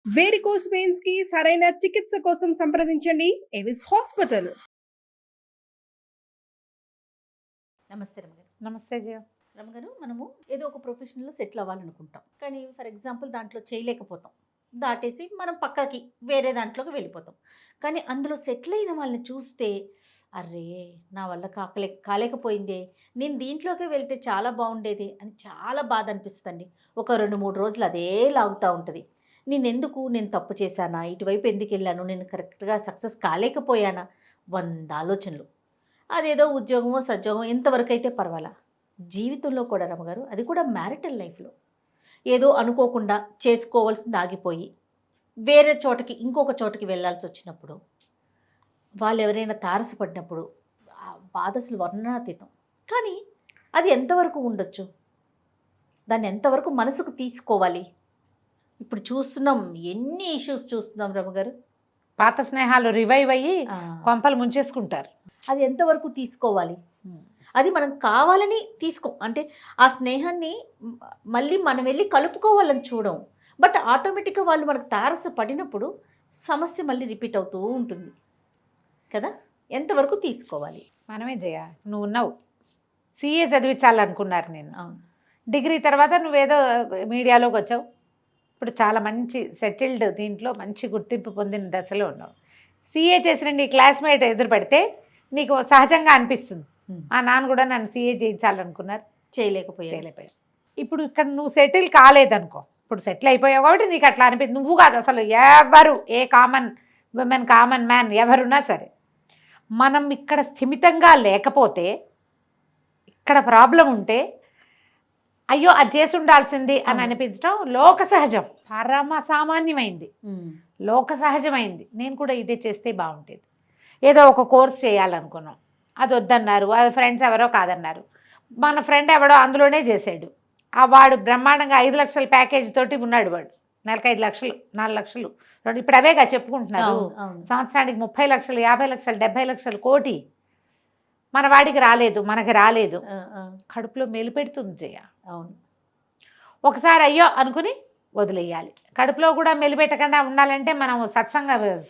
Varicose veins కి సరైన చికిత్స కోసం సంప్రదించండి ఎవిస్ హాస్పిటల్. నమస్తే రమగారు. నమస్తే జయ. రమగారు, మనము ఏదో ఒక ప్రొఫెషన్లో సెటిల్ అవ్వాలనుకుంటాం, కానీ ఫర్ ఎగ్జాంపుల్ దాంట్లో చేయలేకపోతాం, దాటేసి మనం పక్కకి వేరే దాంట్లోకి వెళ్ళిపోతాం. కానీ అందులో సెటిల్ అయిన వాళ్ళని చూస్తే అర్రే నా వల్ల కాలేకపోయిందే, నేను దీంట్లోకి వెళ్తే చాలా బాగుండేది అని చాలా బాధ అనిపిస్తుందండి. ఒక 2-3 రోజులు అదే లాగుతూ ఉంటుంది. నేను తప్పు చేశానా, ఇటువైపు ఎందుకు వెళ్ళాను, నేను కరెక్ట్గా సక్సెస్ కాలేకపోయానా, 100 ఆలోచనలు. అదేదో ఉద్యోగమో సద్యోగమో ఇంతవరకు అయితే పర్వాలా, జీవితంలో కూడా రమగారు, అది కూడా మ్యారిటల్ లైఫ్లో ఏదో అనుకోకుండా చేసుకోవాల్సింది ఆగిపోయి వేరే చోటకి ఇంకొక చోటకి వెళ్ళాల్సి వచ్చినప్పుడు, వాళ్ళు ఎవరైనా తారసపడినప్పుడు ఆ బాధ అసలు వర్ణనాతీతం. కానీ అది ఎంతవరకు ఉండొచ్చు, దాన్ని ఎంతవరకు మనసుకు తీసుకోవాలి? ఇప్పుడు చూస్తున్నాం, ఎన్ని ఇష్యూస్ చూస్తున్నాం రమగారు. పాత స్నేహాలు రివైవ్ అయ్యి కొంపలు ముంచేసుకుంటారు. అది ఎంతవరకు తీసుకోవాలి? అది మనం కావాలని అంటే ఆ స్నేహాన్ని మళ్ళీ మనం వెళ్ళి కలుపుకోవాలని చూడం, బట్ ఆటోమేటిక్గా వాళ్ళు మనకు తారసపడినప్పుడు సమస్య మళ్ళీ రిపీట్ అవుతూ ఉంటుంది కదా. ఎంతవరకు తీసుకోవాలి? మనమే జయ, నువ్వు ఉన్నావు, సిఏ చదివించాలనుకున్నారు. నేను డిగ్రీ తర్వాత నువ్వేదో మీడియాలోకి వచ్చావు, ఇప్పుడు చాలా మంచి సెటిల్డ్ దీంట్లో మంచి గుర్తింపు పొందిన దశలో ఉన్నావు. సిఏ చేసిన నీ క్లాస్మేట్ ఎదురు పెడితే నీకు సహజంగా అనిపిస్తుంది, ఆ నాన్న కూడా నన్ను సిఏ చేయించాలనుకున్నారు, చేయలేకపోయారు. ఇప్పుడు ఇక్కడ నువ్వు సెటిల్ కాలేదనుకో, ఇప్పుడు సెటిల్ అయిపోయావు కాబట్టి నీకు అట్లా అనిపిస్తుంది. నువ్వు కాదు, అసలు ఎవరు, a common women, common man ఎవరున్నా సరే, మనం ఇక్కడ స్థిమితంగా లేకపోతే, ఇక్కడ ప్రాబ్లం ఉంటే అయ్యో అది చేసి ఉండాల్సింది అని అనిపించడం లోక సహజం, పరమ సామాన్యమైంది, లోక సహజమైంది. నేను కూడా ఇదే చేస్తే బాగుంటుంది. ఏదో ఒక కోర్స్ చేయాలనుకున్నాం, అది వద్దన్నారు, అది ఫ్రెండ్స్ ఎవరో కాదన్నారు. మన ఫ్రెండ్ ఎవడో అందులోనే చేసాడు, ఆ వాడు బ్రహ్మాండంగా 5 లక్షల ప్యాకేజ్ తోటి ఉన్నాడు, వాడు నెలకు 5 లక్షలు 4 లక్షలు ఇప్పుడు అవేగా చెప్పుకుంటున్నారు. సంవత్సరానికి 30 లక్షలు 50 లక్షలు 70 లక్షలు కోటి మన వాడికి రాలేదు, మనకి రాలేదు. కడుపులో మెలిపెడుతుంది జయ. అవును, ఒకసారి అయ్యో అనుకుని వదిలేయాలి. కడుపులో కూడా మెలిపెట్టకుండా ఉండాలంటే మనం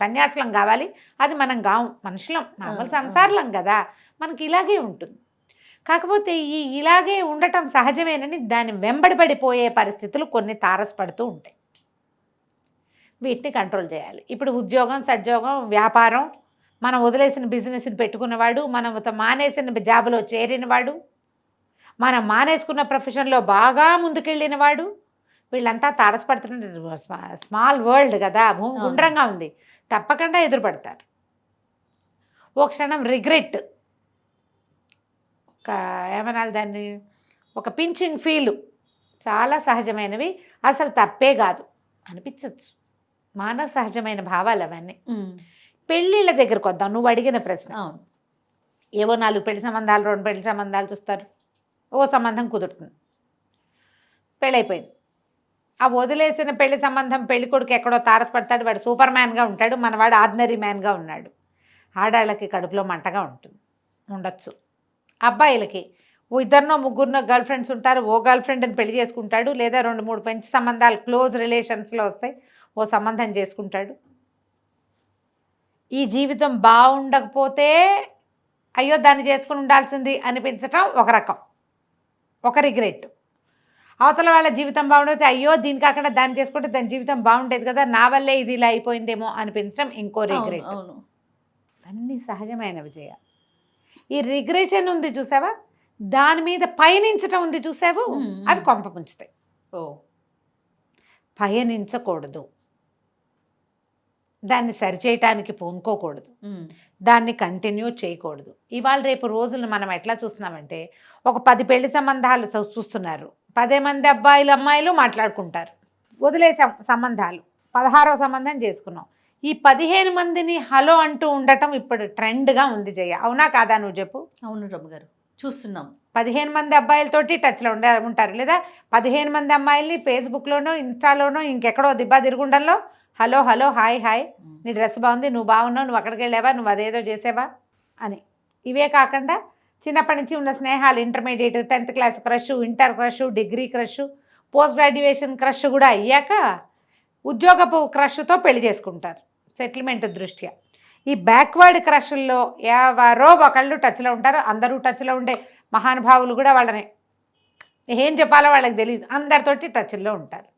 సన్యాసులం కావాలి, అది మనం కావు, మనుషులం, మామూలు సంసారులం కదా, మనకి ఇలాగే ఉంటుంది. కాకపోతే ఇలాగే ఉండటం సహజమేనని దాన్ని వెంబడిపడిపోయే పరిస్థితులు కొన్ని తారసపడుతూ ఉంటాయి. వీటిని కంట్రోల్ చేయాలి. ఇప్పుడు ఉద్యోగం, సద్యోగం, వ్యాపారం, మనం వదిలేసిన బిజినెస్ని పెట్టుకున్నవాడు, మనం మానేసిన జాబులో చేరినవాడు, మనం మానేసుకున్న ప్రొఫెషన్లో బాగా ముందుకెళ్ళినవాడు, వీళ్ళంతా తారసపడుతున్న స్మాల్ వరల్డ్ కదా, భూమి గుండ్రంగా ఉంది, తప్పకుండా ఎదురుపడతారు. ఓ క్షణం రిగ్రెట్, ఏమనాలి దాన్ని, ఒక పించింగ్ ఫీలు, చాలా సహజమైనవి, అసలు తప్పే కాదు అనిపించవచ్చు. మానవ సహజమైన భావాలు అవన్నీ. పెళ్ళిళ్ళ దగ్గరకు వద్దాం, నువ్వు అడిగిన ప్రశ్న. ఏవో 4 పెళ్లి సంబంధాలు, 2 పెళ్లి సంబంధాలు చూస్తారు, ఓ సంబంధం కుదురుతుంది, పెళ్ళైపోయింది. ఆ వదిలేసిన పెళ్లి సంబంధం పెళ్లి కొడుకు ఎక్కడో తారసపడతాడు, వాడు సూపర్ మ్యాన్గా ఉంటాడు, మనవాడు ఆర్డినరీ మ్యాన్గా ఉన్నాడు. ఆడాళ్ళకి కడుపులో మంటగా ఉండొచ్చు. అబ్బాయిలకి ఓ 2 3 గర్ల్ ఫ్రెండ్స్ ఉంటారు, ఓ గర్ల్ ఫ్రెండ్ని పెళ్లి చేసుకుంటాడు, లేదా 2 3 పెంచి సంబంధాలు క్లోజ్ రిలేషన్స్లో వస్తాయి, ఓ సంబంధం చేసుకుంటాడు. ఈ జీవితం బాగుండకపోతే అయ్యో దాన్ని చేసుకుని ఉండాల్సింది అనిపించటం ఒక రకం, ఒక రిగ్రెట్. అవతల వాళ్ళ జీవితం బాగుండేది, అయ్యో దీని కాకుండా దాన్ని చేసుకుంటే దాని జీవితం బాగుండేది కదా, నా వల్లే ఇది ఇలా అయిపోయిందేమో అనిపించడం ఇంకో రిగ్రెట్. అన్నీ సహజమైన విజయ. ఈ రిగ్రెషన్ ఉంది చూసావా, దాని మీద పయనించటం ఉంది చూసావు, అవి కొంప ముంచుతాయి. పయనించకూడదు, దాన్ని సరిచేయటానికి పూనుకోకూడదు, దాన్ని కంటిన్యూ చేయకూడదు. ఇవాళ రేపు రోజులను మనం ఎట్లా చూస్తున్నామంటే, ఒక 10 పెళ్లి సంబంధాలు చూస్తున్నారు, 10 మంది అబ్బాయిలు అమ్మాయిలు మాట్లాడుకుంటారు, వదిలేసాం సంబంధాలు, 16వ సంబంధం చేసుకున్నాం. ఈ 15 మందిని హలో అంటూ ఉండటం ఇప్పుడు ట్రెండ్గా ఉంది జయ, అవునా కాదా నువ్వు చెప్పు? అవును రమ్మగారు, చూస్తున్నాం. 15 మంది అబ్బాయిలతోటి టచ్లో ఉంటారు, లేదా 15 మంది అమ్మాయిల్ని ఫేస్బుక్లోనో ఇన్స్టాలోనో ఇంకెక్కడో Dibba తిరుగుండంలో hello hello hi hi, నీ డ్రెస్ బాగుంది, నువ్వు బాగున్నావు, నువ్వు అక్కడికి వెళ్ళావా, నువ్వు అదేదో చేసావా అని. ఇవే కాకుండా చిన్నప్పటి నుంచి ఉన్న స్నేహాలు, intermediate 10th class crush, inter crush, degree crush, post graduation crush కూడా అయ్యాక ఉద్యోగపు క్రష్తో పెళ్లి చేసుకుంటారు సెటిల్మెంట్ దృష్ట్యా. ఈ బ్యాక్వర్డ్ క్రష్ల్లో ఎవరో ఒకళ్ళు టచ్లో ఉంటారు. అందరూ టచ్లో ఉండే మహానుభావులు కూడా వాళ్ళని ఏం చెప్పాలో వాళ్ళకి తెలియదు, అందరితోటి టచ్లో ఉంటారు.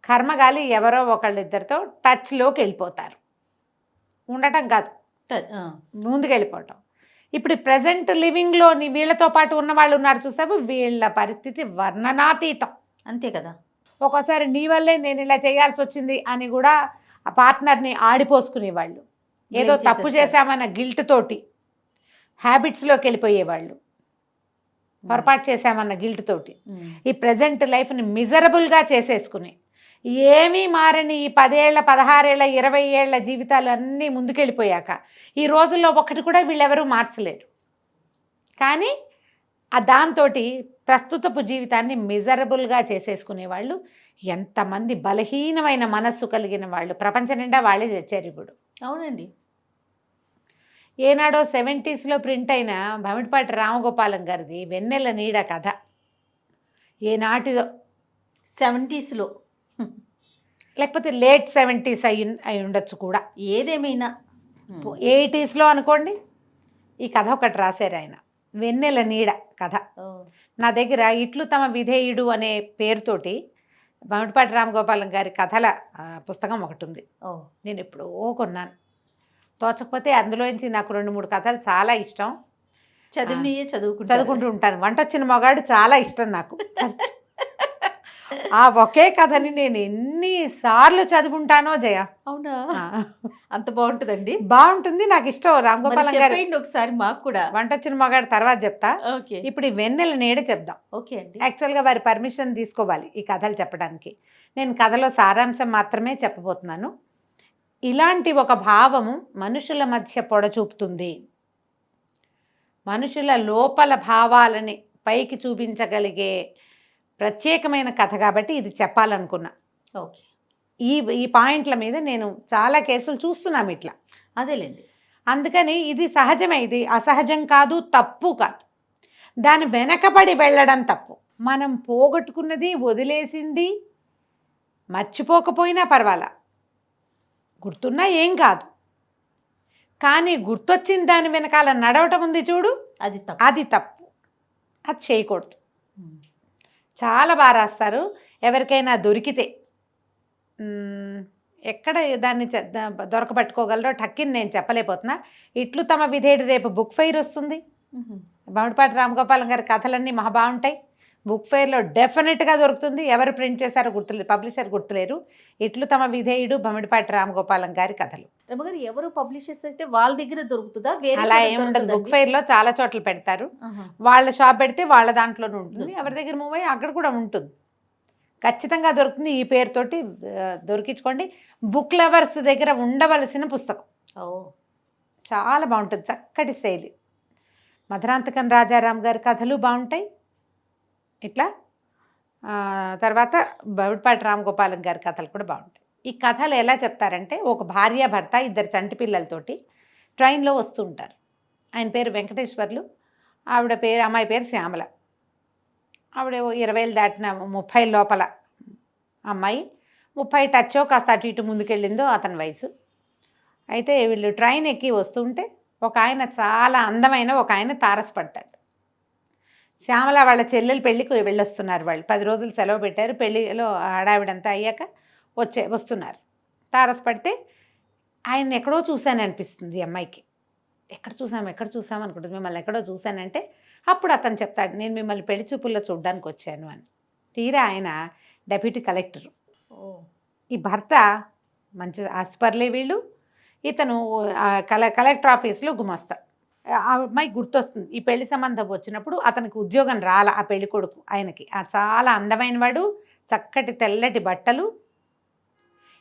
కర్మగాలి ఎవరో ఒకళ్ళిద్దరితో టచ్లోకి వెళ్ళిపోతారు. ఉండటం కాదు, ముందుకు వెళ్ళిపోవటం. ఇప్పుడు ప్రజెంట్ లివింగ్లో వీళ్ళతో పాటు ఉన్న వాళ్ళు ఉన్నారు చూసావు, వీళ్ళ పరిస్థితి వర్ణనాతీతం. అంతే కదా. ఒక్కోసారి నీ వల్లే నేను ఇలా చేయాల్సి వచ్చింది అని కూడా ఆ పార్ట్నర్ని ఆడిపోసుకునేవాళ్ళు. ఏదో తప్పు చేశామన్న గిల్ట్ తోటి హ్యాబిట్స్లోకి వెళ్ళిపోయేవాళ్ళు, పొరపాటు చేశామన్న గిల్ట్ తోటి ఈ ప్రజెంట్ లైఫ్ని మిజరబుల్గా చేసేసుకుని ఏమీ మారని ఈ 10 ఏళ్ళ 16 ఏళ్ళ 20 ఏళ్ళ జీవితాలు అన్నీ ముందుకెళ్ళిపోయాక ఈ రోజుల్లో ఒకటి కూడా వీళ్ళెవరూ మార్చలేరు. కానీ దాంతో ప్రస్తుతపు జీవితాన్ని మిజరబుల్గా చేసేసుకునేవాళ్ళు ఎంతమంది బలహీనమైన మనస్సు కలిగిన వాళ్ళు ప్రపంచం నిండా వాళ్ళే తెచ్చారు ఇప్పుడు. అవునండి. ఏనాడో 70s ప్రింట్ అయిన భమిడిపాటి రామగోపాలం గారిది వెన్నెల నీడ కథ. ఏనాటిదో 70s లేకపోతే లేట్ 70s అయి ఉండొచ్చు కూడా, ఏదేమైనా 80s అనుకోండి. ఈ కథ ఒకటి రాశారు ఆయన, వెన్నెల నీడ కథ. నా దగ్గర ఇట్లు తమ విధేయుడు అనే పేరుతోటి భమిడిపాటి రామగోపాలం గారి కథల పుస్తకం ఒకటి ఉంది. నేను ఎప్పుడో కొన్నాను, తోచకపోతే అందులోంచి నాకు 2-3 కథలు చాలా ఇష్టం. చదువుకుంటూ ఉంటాను. వంట వచ్చిన మగాడు చాలా ఇష్టం నాకు. ఆ ఒకే కథని నేను ఎన్నిసార్లు చదువుకుంటానో జయ. అవునా? అంత బాగుంటుందండి. బాగుంటుంది, నాకు ఇష్టం. రామగోపాలం గారు ఒకసారి మాకు కూడా వంట వచ్చిన మగాడు తర్వాత చెప్తా. ఇప్పుడు ఈ వెన్నెల నీడ చెప్దాం. ఓకే అండి. యాక్చువల్గా వారి పర్మిషన్ తీసుకోవాలి ఈ కథలు చెప్పడానికి. నేను కథలో సారాంశం మాత్రమే చెప్పబోతున్నాను. ఇలాంటి ఒక భావము మనుషుల మధ్య పొడచూపుతుంది. మనుషుల లోపల భావాలని పైకి చూపించగలిగే ప్రత్యేకమైన కథ కాబట్టి ఇది చెప్పాలనుకున్నా. ఓకే. ఈ పాయింట్ల మీద నేను చాలా కేసులు చూస్తున్నాం ఇట్లా. అదేలేండి. అందుకని ఇది సహజమే, ఇది అసహజం కాదు, తప్పు కాదు. దాని వెనకబడి వెళ్ళడం తప్పు. మనం పోగొట్టుకున్నది, వదిలేసింది మర్చిపోకపోయినా పర్వాలా, గుర్తున్నా ఏం కాదు. కానీ గుర్తొచ్చిన దాని వెనకాల నడవటం ఉంది చూడు, అది తప్పు. అది చేయకూడదు. చాలా బాగా రాస్తారు. ఎవరికైనా దొరికితే ఎక్కడ దాన్ని దొరకబట్టుకోగలరో టక్కిని నేను చెప్పలేకపోతున్నా. ఇట్లు తమ విధేయుడు రేపు బుక్ ఫెయిర్ వస్తుంది. భమిడిపాటి రామగోపాలం గారి కథలన్నీ మహా బాగుంటాయి. బుక్ ఫెయిర్లో డెఫినెట్గా దొరుకుతుంది. ఎవరు ప్రింట్ చేశారో గుర్తులేదు, పబ్లిషర్ గుర్తులేరు. ఇట్లు తమ విధేయుడు భమిడిపాటి రామగోపాలం గారి కథలు. రమగారు ఎవరు పబ్లిషర్స్ అయితే వాళ్ళ దగ్గర దొరుకుతుందా? అలా ఏముండదు. బుక్ ఫెయిర్లో చాలా చోట్ల పెడతారు. వాళ్ళ షాప్ పెడితే వాళ్ళ దాంట్లోనే ఉంటుంది. ఎవరి దగ్గర మూవ్ అయ్యి అక్కడ కూడా ఉంటుంది. ఖచ్చితంగా దొరుకుతుంది. ఈ పేరుతోటి దొరికించుకోండి. బుక్ లవర్స్ దగ్గర ఉండవలసిన పుస్తకం. చాలా బాగుంటుంది, చక్కటి శైలి. మధురాంతకం రాజారాం గారి కథలు బాగుంటాయి. ఇట్లా తర్వాత భమిడిపాటి రామగోపాలం గారి కథలు కూడా బాగుంటాయి. ఈ కథలు ఎలా చెప్తారంటే, ఒక భార్యాభర్త 2 చంటి పిల్లలతోటి ట్రైన్లో వస్తూ ఉంటారు. ఆయన పేరు వెంకటేశ్వర్లు, అమ్మాయి పేరు శ్యామల. ఆవిడ 20 దాటిన 30 లోపల అమ్మాయి. 30 టచ్చో కాస్త అటు ఇటు ముందుకెళ్ళిందో అతని వయసు. అయితే వీళ్ళు ట్రైన్ ఎక్కి వస్తుంటే ఒక ఆయన చాలా అందమైన ఒక ఆయన తారసపడతాడు. శ్యామల వాళ్ళ చెల్లెలు పెళ్ళికి వెళ్ళొస్తున్నారు. వాళ్ళు 10 రోజులు సెలవు పెట్టారు. పెళ్ళిలో హడావిడంతా అయ్యాక వస్తున్నారు. తారసపడితే ఆయన ఎక్కడో చూశాను అనిపిస్తుంది అమ్మాయికి. ఎక్కడ చూసాం అనుకుంటుంది. మిమ్మల్ని ఎక్కడో చూశానంటే అప్పుడు అతను చెప్తాడు, నేను మిమ్మల్ని పెళ్లి చూపుల్లో చూడడానికి వచ్చాను అని. తీరా ఆయన డెప్యూటీ కలెక్టరు. ఈ భర్త మంచి ఆస్పర్లే వీళ్ళు. ఇతను కలెక్టర్ ఆఫీస్లో గుమస్తా. ఆ అమ్మాయి గుర్తొస్తుంది. ఈ పెళ్లి సంబంధం వచ్చినప్పుడు అతనికి ఉద్యోగం రాల. ఆ పెళ్లి కొడుకు ఆయనకి చాలా అందమైన వాడు, చక్కటి తెల్లటి బట్టలు.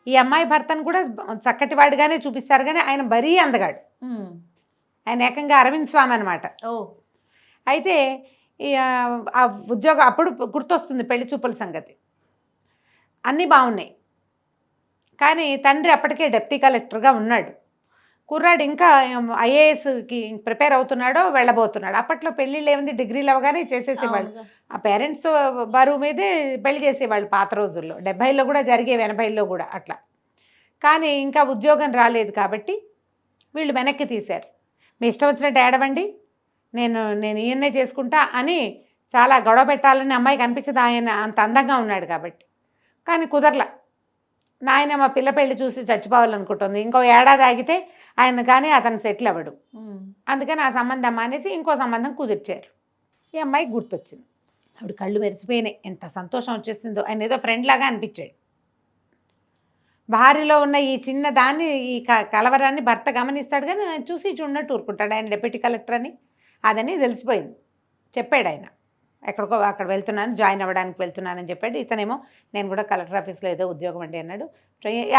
ఈ అమ్మాయి భర్తను కూడా చక్కటి వాడిగానే చూపిస్తారు, కానీ ఆయన మరీ అందగాడు. ఆయన ఏకంగా అరవింద్ స్వామి అనమాట. అయితే ఆ ఉద్యోగం అప్పుడు గుర్తొస్తుంది పెళ్లి చూపుల సంగతి. అన్నీ బాగున్నాయి, కానీ తండ్రి అప్పటికే డిప్యూటీ కలెక్టర్గా ఉన్నాడు. కుర్రాడు ఇంకా ఐఏఎస్కి ప్రిపేర్ అవుతున్నాడో వెళ్ళబోతున్నాడు. అప్పట్లో పెళ్ళిళ్ళు ఏముంది, డిగ్రీలు అవగానే చేసేసేవాళ్ళు. అవునుగా. ఆ పేరెంట్స్తో బరువు మీదే పెళ్లి చేసేవాళ్ళు పాత రోజుల్లో. 70లో కూడా జరిగేవి, 80లో కూడా అట్లా. కానీ ఇంకా ఉద్యోగం రాలేదు కాబట్టి వీళ్ళు వెనక్కి తీశారు. మీ ఇష్టం వచ్చినట్టు ఏడవండి, నేను ఈయన్నే చేసుకుంటా అని చాలా గొడవ పెట్టాలని అమ్మాయికి అనిపించదు, ఆయన అంత అందంగా ఉన్నాడు కాబట్టి. కానీ కుదరలా. నాయన మా పిల్ల పెళ్లి చూసి చచ్చిపోవాలనుకుంటుంది. ఇంకో ఏడాది ఆగితే ఆయన కానీ అతను సెటిల్ అవ్వడు. అందుకని ఆ సంబంధం మానేసి ఇంకో సంబంధం కుదిర్చారు. ఈ అమ్మాయికి గుర్తొచ్చింది. ఆవిడ కళ్ళు మెరిసిపోయినాయి. ఎంత సంతోషం వచ్చేసిందో. ఆయన ఏదో ఫ్రెండ్ లాగా అనిపించాడు. భార్యలో ఉన్న ఈ చిన్న దాన్ని, ఈ కలవరాన్ని భర్త గమనిస్తాడు, కానీ ఆయన చూసి చూడనట్టు ఊరుకుంటాడు. ఆయన డిప్యూటీ కలెక్టర్ అని అదని తెలిసిపోయింది. చెప్పాడు ఆయన, ఎక్కడికో అక్కడ వెళ్తున్నాను, జాయిన్ అవ్వడానికి వెళ్తున్నానని చెప్పాడు. ఇతనేమో నేను కూడా కలెక్టర్ ఆఫీస్లో ఏదో ఉద్యోగం అండి అన్నాడు.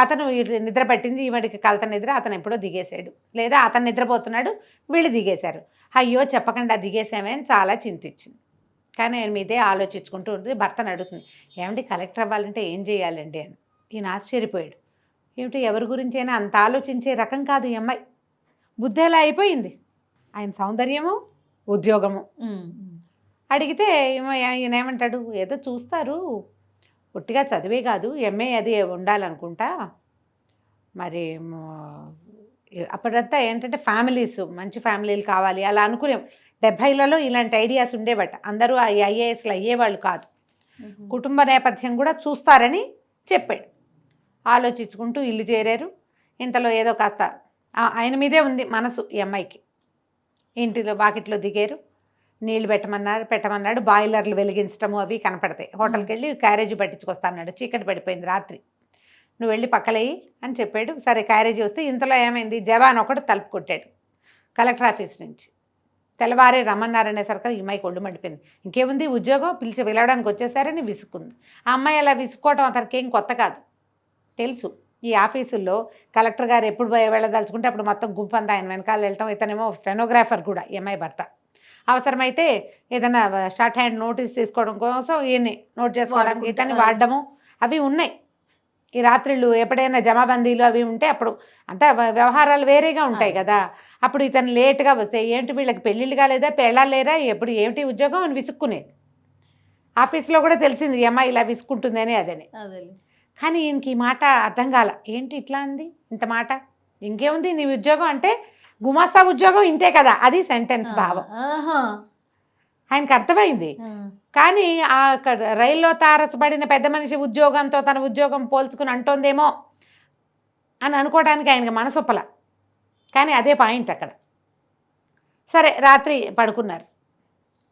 అతను నిద్ర పట్టింది, ఈవిడికి కలత నిద్ర, అతను ఎప్పుడో దిగేశాడు. లేదా అతను నిద్రపోతున్నాడు, వీళ్ళు దిగేశారు. అయ్యో చెప్పకుండా దిగేసామే అని చాలా చింతించింది. కానీ ఆయన మీదే ఆలోచించుకుంటూ ఉంటుంది. భర్తను అడుగుతుంది, ఏమండి కలెక్టర్ అవ్వాలంటే ఏం చేయాలండి అని. ఈయన ఆశ్చర్యపోయాడు. ఏమిటి, ఎవరి గురించి అయినా అంత ఆలోచించే రకం కాదు ఈ అమ్మాయి. బుద్ధి ఎలా అయిపోయింది. ఆయన సౌందర్యము, ఉద్యోగము. అడిగితే ఈయన ఏమంటాడు, ఏదో చూస్తారు, ఒట్టిగా చదివే కాదు, ఎంఏ అది ఉండాలనుకుంటా. మరి అప్పుడంతా ఏంటంటే ఫ్యామిలీస్, మంచి ఫ్యామిలీలు కావాలి అలా అనుకునేం. 70లలో ఇలాంటి ఐడియాస్ ఉండేవట. అందరూ ఐఏఎస్లు అయ్యేవాళ్ళు కాదు, కుటుంబ నేపథ్యం కూడా చూస్తారని చెప్పాడు. ఆలోచించుకుంటూ ఇల్లు చేరారు. ఇంతలో ఏదో కాస్త ఆయన మీదే ఉంది మనసు ఈ అమ్మాయికి. ఇంటిలో వాకిట్లో దిగారు. నీళ్లు పెట్టమన్నాడు. బాయిలర్లు వెలిగించడము అవి కనపడతాయి. హోటల్కి వెళ్ళి క్యారేజీ పట్టించుకొస్తా అన్నాడు. చీకటి పడిపోయింది రాత్రి. నువ్వు వెళ్ళి పక్కలేయి అని చెప్పాడు. సరే క్యారేజీ వస్తే ఇంతలో ఏమైంది, జవాన్ ఒకడు తలుపు కొట్టాడు కలెక్టర్ ఆఫీస్ నుంచి. తెల్లవారే రమ్మన్నారనేసరికి ఈ అమ్మాయికి ఒళ్ళు మండిపోయింది. ఇంకేముంది, ఉద్యోగం పిలవడానికి వచ్చేసారని విసుక్కుంది. ఆ అమ్మాయి అలా విసుక్కోవటం అతనికి ఏం కొత్త కాదు, తెలుసు. ఈ ఆఫీసుల్లో కలెక్టర్ గారు ఎప్పుడు వెళ్ళదలుచుకుంటే అప్పుడు మొత్తం గుంపంతా ఆయన వెనకాల వెళ్ళటం. ఇతనేమో స్టెనోగ్రాఫర్ కూడా ఈ అమ్మాయి భర్త. అవసరమైతే ఏదైనా షార్ట్ హ్యాండ్ నోటీస్ తీసుకోవడం కోసం ఈయన్ని నోట్ చేసుకోవడానికి ఇతన్ని వాడడము అవి ఉన్నాయి. ఈ రాత్రిళ్ళు ఎప్పుడైనా జమాబందీలు అవి ఉంటే అప్పుడు అంతా వ్యవహారాలు వేరేగా ఉంటాయి కదా. అప్పుడు ఇతను లేట్గా వస్తే, ఏంటి వీళ్ళకి పెళ్ళిళ్ళు కాలేదా, పెళ్ళాలు లేరా, ఎప్పుడు ఏమిటి ఉద్యోగం అని విసుక్కునేది. ఆఫీస్లో కూడా తెలిసింది ఈ అమ్మాయి ఇలా విసుక్కుంటుందని అదని. కానీ ఈయనకి ఈ మాట అర్థం కాల. ఏంటి ఇట్లా అంది, ఇంత మాట, ఇంకేముంది నీ ఉద్యోగం అంటే గుమాస్తా ఉద్యోగం ఇంతే కదా, అది సెంటెన్స్ భావం. ఆయనకు అర్థమైంది. కానీ ఆ రైల్లో తారసపడిన పెద్ద మనిషి ఉద్యోగంతో తన ఉద్యోగం పోల్చుకుని అంటోందేమో అని అనుకోవడానికి ఆయనకి మనసొప్పల. కానీ అదే పాయింట్ అక్కడ. సరే రాత్రి పడుకున్నారు.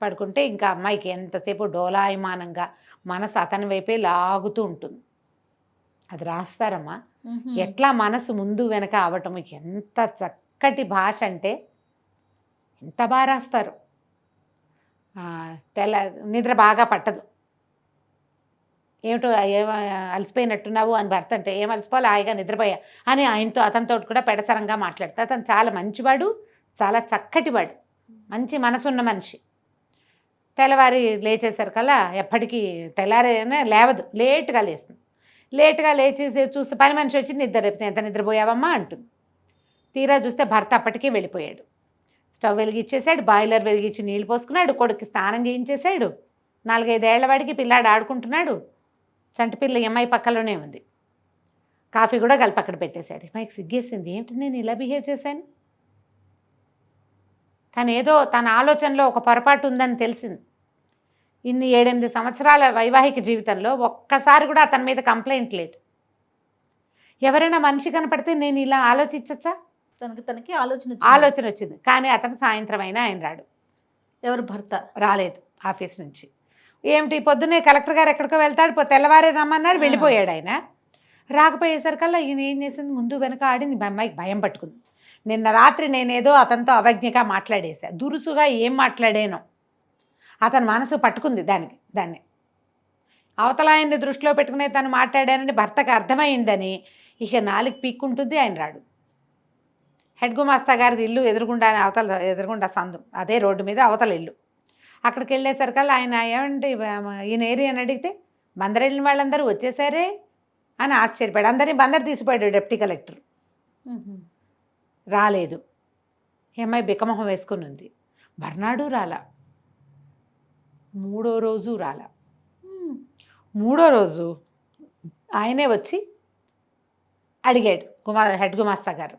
పడుకుంటే ఇంకా అమ్మాయికి ఎంతసేపు డోలాయమానంగా మనసు అతని వైపే లాగుతూ ఉంటుంది. అది రాస్తారమ్మా, ఎట్లా మనసు ముందు వెనక అవటం. ఎంత చక్కటి భాష అంటే ఎంత బాగా రాస్తారు. నిద్ర బాగా పట్టదు. ఏమిటో అలసిపోయినట్టున్నావు అని భర్త అంటే, ఏం అలసిపోవాలి, హాయిగా నిద్రపోయా అని ఆయనతో అతనితో కూడా పెడసరంగా మాట్లాడతాడు. అతను చాలా మంచివాడు, చాలా చక్కటివాడు, మంచి మనసున్న మనిషి. తెల్లవారి లేచేసరికల్లా ఎప్పటికీ తెల్లారైనా లేవదు, లేట్గా లేస్తుంది. లేట్గా లేచి చూస్తే పని మనిషి వచ్చి ఎంత నిద్రపోయావమ్మా అంటుంది. తీరా చూస్తే భర్త అప్పటికే వెళ్ళిపోయాడు. స్టవ్ వెలిగించేశాడు, బాయిలర్ వెలిగించి నీళ్ళు పోసుకున్నాడు, కొడుకు స్నానం చేయించేశాడు. 4-5 ఏళ్ల వాడికి పిల్లాడు ఆడుకుంటున్నాడు. చంటి పిల్ల అమ్మాయి పక్కలోనే ఉంది. కాఫీ కూడా కలిపి అక్కడ పెట్టేశాడు. అమ్మాయికి సిగ్గేసింది, ఏంటి నేను ఇలా బిహేవ్ చేశాను. తను ఏదో తన ఆలోచనలో ఒక పొరపాటు ఉందని తెలిసింది. ఇన్ని 7-8 సంవత్సరాల వైవాహిక జీవితంలో ఒక్కసారి కూడా అతని మీద కంప్లైంట్ లేదు. ఎవరైనా మనిషి కనపడితే నేను ఇలా ఆలోచించచ్చా, తనకి ఆలోచన వచ్చింది. కానీ అతను సాయంత్రం అయినా ఆయన రాడు. ఎవరు భర్త రాలేదు ఆఫీస్ నుంచి. ఏమిటి పొద్దున్నే కలెక్టర్ గారు ఎక్కడికో వెళ్తాడు, తెల్లవారే రమ్మన్నారు, వెళ్ళిపోయాడు ఆయన. రాకపోయేసరికల్లా ఈయన ఏం చేసింది, ముందు వెనక ఆడి అమ్మాయికి భయం పట్టుకుంది. నిన్న రాత్రి నేనేదో అతనితో అవజ్ఞగా మాట్లాడేశా, దురుసుగా ఏం మాట్లాడానో అతని మనసు పట్టుకుంది దాన్ని. అవతల ఆయన్ని దృష్టిలో పెట్టుకునే తను మాట్లాడానని భర్తకు అర్థమైందని ఇక 4 పీక్కుంటుంది. ఆయన రాడు. హెడ్ గుమాస్తా గారిది ఇల్లు ఎదురుగుండా సందు, అదే రోడ్డు మీద అవతల ఇల్లు. అక్కడికి వెళ్ళేసరికల్లా ఆయన ఏమంటే ఈయన ఏరియా అని అడిగితే బందర్ వెళ్ళిన వాళ్ళందరూ వచ్చేసారే అని ఆశ్చర్యపోయాడు. అందరినీ బందర్ తీసిపోయాడు డిప్యూటీ కలెక్టర్. రాలేదు. ఈ అమ్మాయి బిక్కమొహం వేసుకుని ఉంది. మర్నాడు రాలా, మూడో రోజు రాలా. మూడో రోజు ఆయనే వచ్చి అడిగాడు హెడ్ గుమాస్తా గారు.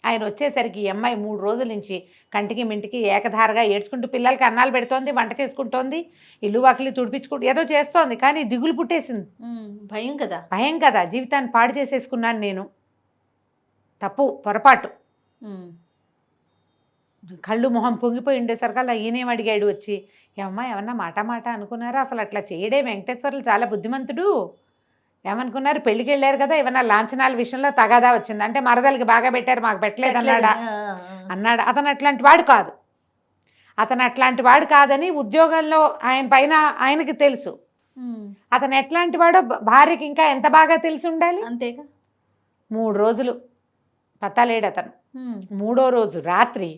ఆయన వచ్చేసరికి ఈ అమ్మాయి 3 రోజుల నుంచి కంటికి మింటికి ఏకధారగా ఏడ్చుకుంటూ పిల్లలకి అన్నాలు పెడుతోంది, వంట చేసుకుంటోంది, ఇల్లు వాకిలి తుడిపించుకుంటూ ఏదో చేస్తోంది. కానీ దిగులు పుట్టేసింది. భయం కదా. భయం కదా, జీవితాన్ని పాడు చేసేసుకున్నాను నేను, తప్పు పొరపాటు. కళ్ళు మొహం పొంగిపోయి ఉండేసరికల్లా ఈయనేం అడిగాడు వచ్చి, ఏమమ్మా ఏమన్నా మాట అనుకున్నారా? అసలు అట్లా చేయడే, వెంకటేశ్వర్లు చాలా బుద్ధిమంతుడు. ఏమనుకున్నారు, పెళ్ళికి వెళ్ళారు కదా, ఏమన్నా లాంఛనాల విషయంలో తగాదా వచ్చింది అంటే మరదలకి బాగా పెట్టారు మాకు పెట్టలేదు అన్నాడు. అతను అట్లాంటి వాడు కాదు. అతను అట్లాంటి వాడు కాదని ఉద్యోగంలో ఆయన పైన ఆయనకి తెలుసు. అతను ఎట్లాంటి వాడో భార్యకి ఇంకా ఎంత బాగా తెలిసి ఉండాలి. అంతేగా. 3 రోజులు పత్తాలేడు అతను. 3వ రోజు రాత్రి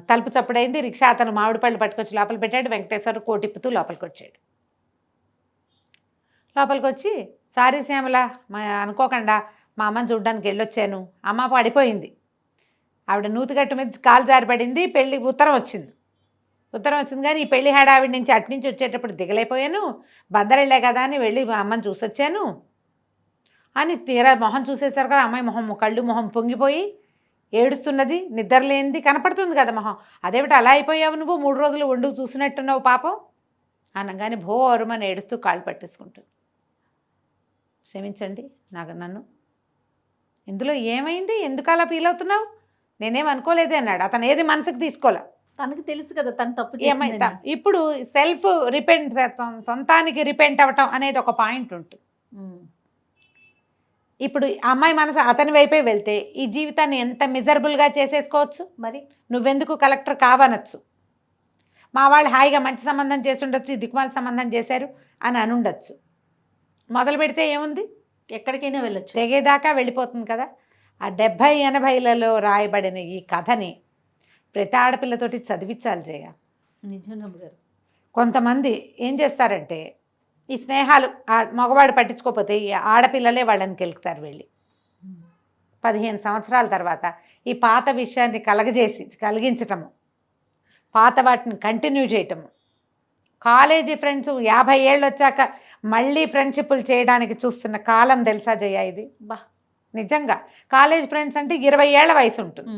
తలుపు చప్పుడైంది. రిక్షా అతను మామిడి పళ్ళు పట్టుకొచ్చి లోపల పెట్టాడు. వెంకటేశ్వర కోటిప్పుతూ లోపలికి వచ్చాడు. లోపలికి వచ్చి, సారీ శ్యామల, అనుకోకుండా మా అమ్మని చూడ్డానికి వెళ్ళొచ్చాను. అమ్మ పడిపోయింది, ఆవిడ నూతిగట్టు మీద కాలు జారిపడింది, పెళ్ళి ఉత్తరం వచ్చింది కానీ ఈ పెళ్లి హడావిడి నుంచి అట్నుంచి వచ్చేటప్పుడు దిగలేకపోయాను, బందరెళ్ళే కదా అని వెళ్ళి మా అమ్మని చూసొచ్చాను అని తీరా మొహం చూసేసరికి అమ్మాయి కళ్ళు మొహం పొంగిపోయి ఏడుస్తున్నది, నిద్రలేనిది కనపడుతుంది కదా మొహం. అదేమిటి అలా అయిపోయావు నువ్వు, 3 రోజులు వండుకు చూసినట్టున్నావు పాపం అనగానే భోరుమని ఏడుస్తూ కాళ్ళు పట్టేసుకుంటుంది. క్షమించండి నన్ను, ఇందులో ఏమైంది, ఎందుకు అలా ఫీల్ అవుతున్నావు, నేనేం అనుకోలేదే అన్నాడు. అతను ఏది మనసుకు తీసుకోలే, తనకు తెలుసు కదా తను తప్పు ఏమైతే. ఇప్పుడు సెల్ఫ్ రిపెంట్, సొంతానికి రిపెంట్ అవ్వటం అనేది ఒక పాయింట్ ఉంటుంది. ఇప్పుడు అమ్మాయి మనసు అతని వైపే వెళ్తే ఈ జీవితాన్ని ఎంత మిజరబుల్గా చేసేసుకోవచ్చు. మరి నువ్వెందుకు కలెక్టర్ కావనొచ్చు, మా వాళ్ళు హాయిగా మంచి సంబంధం చేసి ఉండొచ్చు, దిక్కుమాల సంబంధం చేశారు అని అనుండొచ్చు. మొదలు పెడితే ఏముంది, ఎక్కడికైనా వెళ్ళొచ్చు, తెగేదాకా వెళ్ళిపోతుంది కదా. ఆ 70-80లలో రాయబడిన ఈ కథని ప్రతి ఆడపిల్లతోటి చదివించాలి జయ. నిజం గారు. కొంతమంది ఏం చేస్తారంటే ఈ స్నేహాలు మగవాడు పట్టించుకోకపోతే ఈ ఆడపిల్లలే వాళ్ళని కెలుకుతారు వెళ్ళి. 15 సంవత్సరాల తర్వాత ఈ పాత విషయాన్ని కలిగించటము, పాత వాటిని కంటిన్యూ చేయటము. కాలేజీ ఫ్రెండ్స్ 50 ఏళ్ళు వచ్చాక మళ్ళీ ఫ్రెండ్షిప్లు చేయడానికి చూస్తున్న కాలం తెలుసా జయ ఇది. నిజంగా కాలేజ్ ఫ్రెండ్స్ అంటే 20 ఏళ్ల వయసు ఉంటుంది,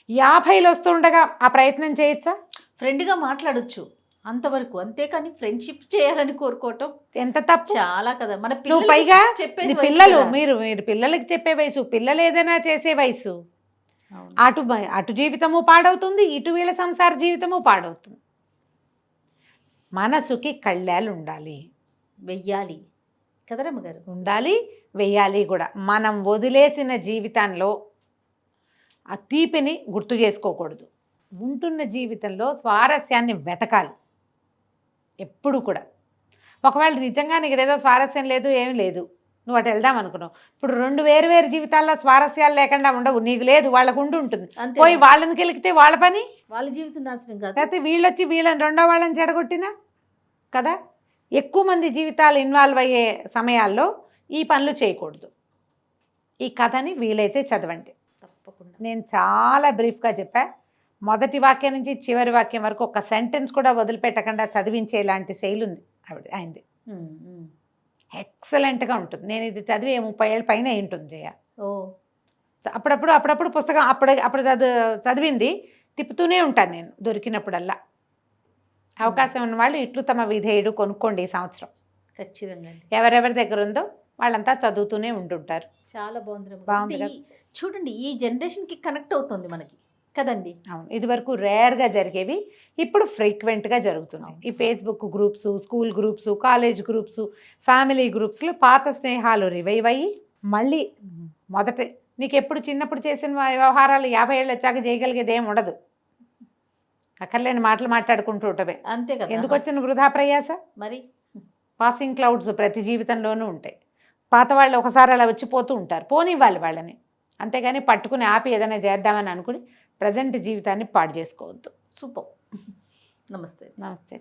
50లు వస్తుండగా ఆ ప్రయత్నం చేయొచ్చా? ఫ్రెండ్గా మాట్లాడొచ్చు అంతవరకు, అంతేకాని ఫ్రెండ్షిప్ చేయాలని కోరుకోవటం ఎంత తప్పు. చాలా కదా. మన నువ్వు పైగా చెప్పేది పిల్లలు, మీరు పిల్లలకి చెప్పే వయసు, పిల్లలు ఏదైనా చేసే వయసు. అటు జీవితము పాడవుతుంది, ఇటు వీళ్ళ సంసార జీవితము పాడవుతుంది. మనసుకి కళ్ళాలు ఉండాలి, వెయ్యాలి కదరమ్మ గారు, ఉండాలి, వెయ్యాలి కూడా. మనం వదిలేసిన జీవితంలో ఆ తీపిని గుర్తు చేసుకోకూడదు. ఉంటున్న జీవితంలో స్వారస్యాన్ని వెతకాలి ఎప్పుడు కూడా. ఒకవేళ నిజంగా నీకు ఏదో స్వారస్యం లేదు, ఏమి లేదు, నువ్వు అటు వెళ్దాం అనుకున్నావు, ఇప్పుడు 2 వేరు జీవితాల్లో స్వారస్యాలు లేకుండా ఉండవు. నీకు లేదు, వాళ్ళకు ఉంటుంది. పోయి వాళ్ళని కెలికితే వాళ్ళ పని, వాళ్ళ జీవితం నాశనం కాదు. లేకపోతే వీళ్ళొచ్చి వీళ్ళని రెండో వాళ్ళని చెడగొట్టినా కదా. ఎక్కువ మంది జీవితాలు ఇన్వాల్వ్ అయ్యే సమయాల్లో ఈ పనులు చేయకూడదు. ఈ కథని వీలైతే చదవండి తప్పకుండా. నేను చాలా బ్రీఫ్గా చెప్పా. మొదటి వాక్యం నుంచి చివరి వాక్యం వరకు ఒక సెంటెన్స్ కూడా వదిలిపెట్టకుండా చదివించేలాంటి శైలి ఉంది ఆయనది. ఎక్సలెంట్గా ఉంటుంది. నేను ఇది చదివి 30 ఏళ్ళ పైన ఉంటుంది జయ. అప్పుడప్పుడు పుస్తకం అప్పుడు చదివింది తిప్పుతూనే ఉంటాను నేను దొరికినప్పుడల్లా. అవకాశం ఉన్న వాళ్ళు ఇట్లు తమ విధేయుడు కొనుక్కోండి ఈ సంవత్సరం. ఖచ్చితంగా ఎవరెవరి దగ్గర ఉందో వాళ్ళంతా చదువుతూనే ఉంటుంటారు. చాలా బాగుంది. చూడండి, ఈ జనరేషన్కి కనెక్ట్ అవుతుంది మనకి కదండి. అవును, ఇది వరకు రేర్గా జరిగేవి ఇప్పుడు ఫ్రీక్వెంట్గా జరుగుతున్నాయి. ఈ Facebook groups, school groups, college groups, family గ్రూప్స్లో పాత స్నేహాలు రివైవ్ అయ్యి మళ్ళీ నీకు ఎప్పుడు చిన్నప్పుడు చేసిన వ్యవహారాలు 50 ఏళ్ళు వచ్చాక చేయగలిగేది ఏమి ఉండదు. అక్కర్లేని మాటలు మాట్లాడుకుంటూ ఉంటవే, అంతే కదా. ఎందుకు వచ్చిన వృధా ప్రయాస? మరి పాసింగ్ క్లౌడ్స్ ప్రతి జీవితంలోనూ ఉంటాయి. పాత వాళ్ళు ఒకసారి అలా వచ్చిపోతూ ఉంటారు, పోనివ్వాలి వాళ్ళని. అంతేగాని పట్టుకుని ఆపి ఏదైనా చేద్దామని అనుకుని ప్రజెంట్ జీవితాన్ని పాడు చేసుకోవద్దు. సూపర్. నమస్తే. నమస్తే.